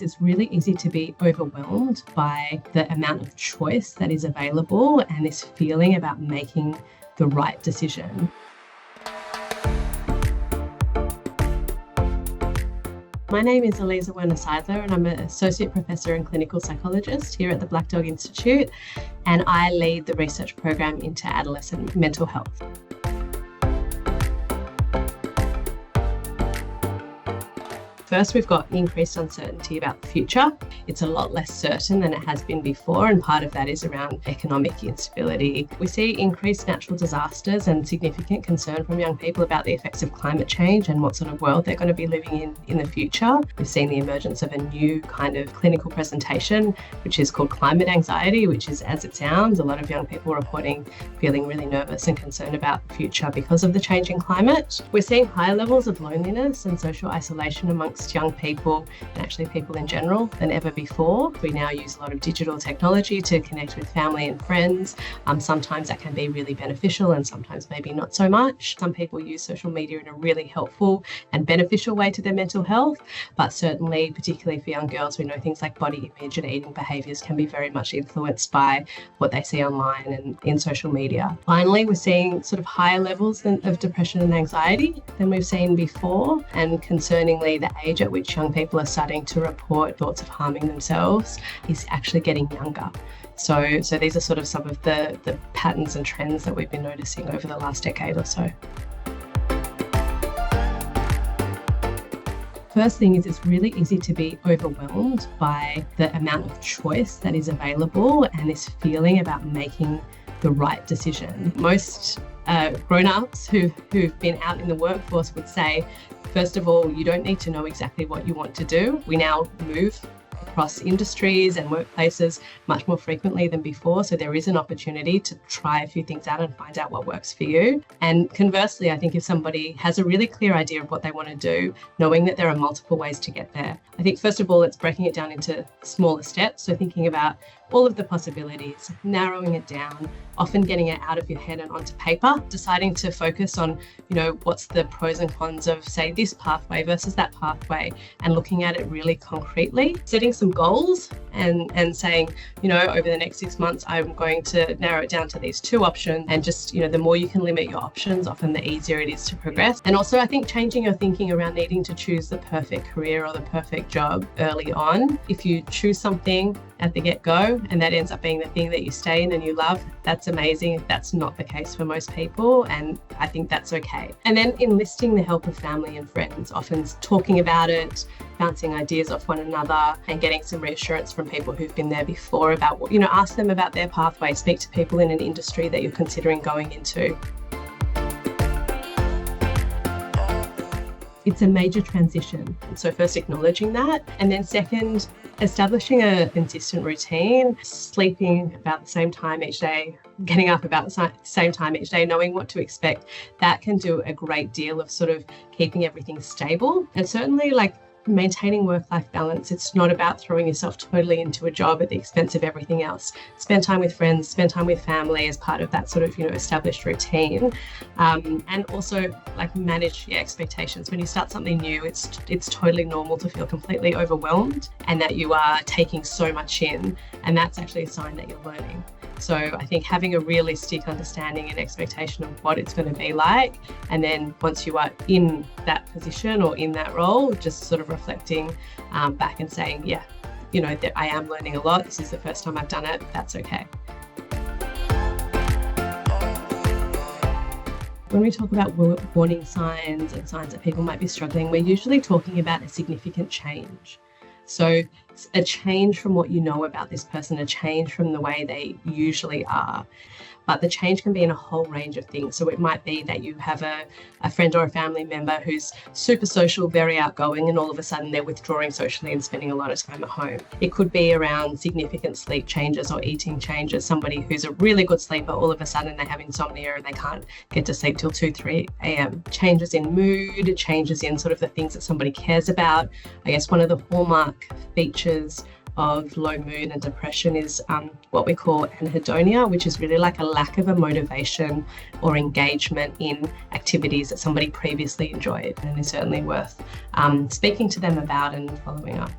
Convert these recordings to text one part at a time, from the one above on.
It's really easy to be overwhelmed by the amount of choice that is available and this feeling about making the right decision. My name is Elisa Werner-Seidler and I'm an Associate Professor and Clinical Psychologist here at the Black Dog Institute, and I lead the research program into adolescent mental health. First, we've got increased uncertainty about the future. It's a lot less certain than it has been before, and part of that is around economic instability. We see increased natural disasters and significant concern from young people about the effects of climate change and what sort of world they're going to be living in the future. We've seen the emergence of a new kind of clinical presentation, which is called climate anxiety, which is, as it sounds, a lot of young people reporting feeling really nervous and concerned about the future because of the changing climate. We're seeing higher levels of loneliness and social isolation amongst young people and actually people in general than ever before. We now use a lot of digital technology to connect with family and friends. Sometimes that can be really beneficial and sometimes maybe not so much. Some people use social media in a really helpful and beneficial way to their mental health, but certainly, particularly for young girls, we know things like body image and eating behaviours can be very much influenced by what they see online and in social media. Finally, we're seeing sort of higher levels of depression and anxiety than we've seen before, and concerningly, the age at which young people are starting to report thoughts of harming themselves is actually getting younger. So these are sort of some of the patterns and trends that we've been noticing over the last decade or so. First thing is, it's really easy to be overwhelmed by the amount of choice that is available and this feeling about making the right decision. Most grown-ups who've been out in the workforce would say, first of all, you don't need to know exactly what you want to do. We now move across industries and workplaces much more frequently than before. So there is an opportunity to try a few things out and find out what works for you. And conversely, I think if somebody has a really clear idea of what they want to do, knowing that there are multiple ways to get there. I think first of all, it's breaking it down into smaller steps. So thinking about all of the possibilities, narrowing it down, often getting it out of your head and onto paper, deciding to focus on, what's the pros and cons of, say, this pathway versus that pathway, and looking at it really concretely, setting some goals and saying, over the next 6 months, I'm going to narrow it down to these 2 options, and just, the more you can limit your options, often the easier it is to progress. And also, I think changing your thinking around needing to choose the perfect career or the perfect job early on. If you choose something at the get-go and that ends up being the thing that you stay in and you love, that's amazing. That's not the case for most people, and I think that's okay. And then enlisting the help of family and friends, often talking about it, bouncing ideas off one another, and getting some reassurance from people who've been there before about what, ask them about their pathway, speak to people in an industry that you're considering going into. It's a major transition. So first, acknowledging that, and then second, establishing a consistent routine, sleeping about the same time each day, getting up about the same time each day, knowing what to expect. That can do a great deal of sort of keeping everything stable. And certainly, maintaining work-life balance, it's not about throwing yourself totally into a job at the expense of everything else. Spend time with friends, spend time with family as part of that sort of, established routine. And also manage your expectations. When you start something new, it's totally normal to feel completely overwhelmed and that you are taking so much in, and that's actually a sign that you're learning. So I think having a realistic understanding and expectation of what it's going to be like, and then once you are in that position or in that role, just sort of reflecting back and saying, that I am learning a lot. This is the first time I've done it. That's okay. When we talk about warning signs and signs that people might be struggling, we're usually talking about a significant change. So a change from what you know about this person, a change from the way they usually are. But the change can be in a whole range of things. So it might be that you have a friend or a family member who's super social, very outgoing, and all of a sudden they're withdrawing socially and spending a lot of time at home. It could be around significant sleep changes or eating changes. Somebody who's a really good sleeper, all of a sudden they have insomnia and they can't get to sleep till 2, 3 a.m. Changes in mood, changes in sort of the things that somebody cares about. I guess one of the hallmark features of low mood and depression is what we call anhedonia, which is really like a lack of a motivation or engagement in activities that somebody previously enjoyed, and is certainly worth speaking to them about and following up.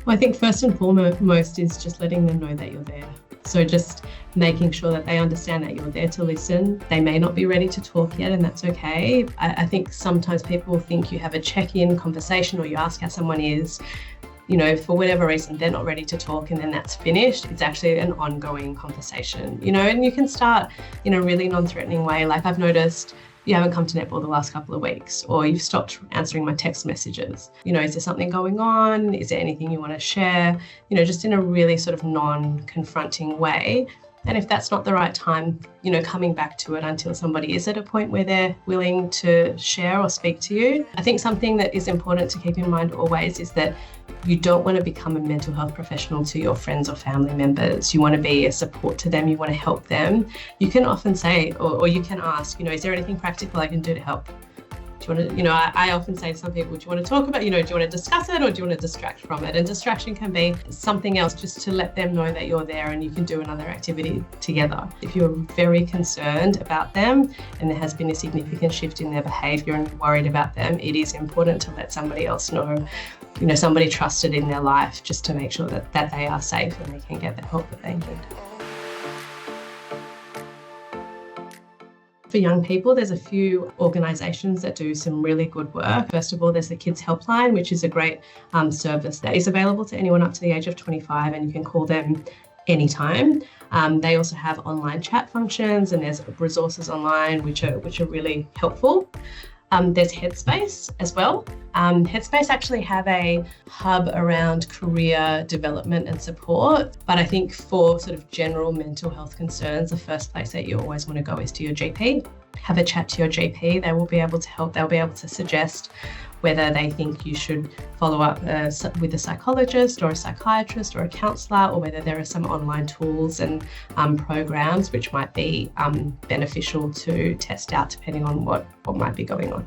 Well, I think first and foremost is just letting them know that you're there. So just making sure that they understand that you're there to listen. They may not be ready to talk yet, and that's okay. I think sometimes people think you have a check-in conversation or you ask how someone is, for whatever reason, they're not ready to talk and then that's finished. It's actually an ongoing conversation, and you can start in a really non-threatening way. Like, I've noticed you haven't come to netball the last couple of weeks, or you've stopped answering my text messages. Is there something going on? Is there anything you want to share? Just in a really sort of non-confronting way. And if that's not the right time, coming back to it until somebody is at a point where they're willing to share or speak to you. I think something that is important to keep in mind always is that you don't want to become a mental health professional to your friends or family members. You want to be a support to them. You want to help them. You can often say, or you can ask, is there anything practical I can do to help? Do you want to, I often say to some people, do you want to talk about, do you want to discuss it or do you want to distract from it? And distraction can be something else, just to let them know that you're there and you can do another activity together. If you're very concerned about them and there has been a significant shift in their behaviour and you're worried about them, it is important to let somebody else know, somebody trusted in their life, just to make sure that they are safe and they can get the help that they need. For young people, there's a few organisations that do some really good work. First of all, there's the Kids Helpline, which is a great service that is available to anyone up to the age of 25, and you can call them anytime. They also have online chat functions, and there's resources online which are really helpful. There's Headspace as well. Headspace actually have a hub around career development and support, but I think for sort of general mental health concerns, the first place that you always want to go is to your GP. Have a chat to your GP. They will be able to help. They'll be able to suggest whether they think you should follow up with a psychologist or a psychiatrist or a counsellor, or whether there are some online tools and programs which might be beneficial to test out depending on what might be going on.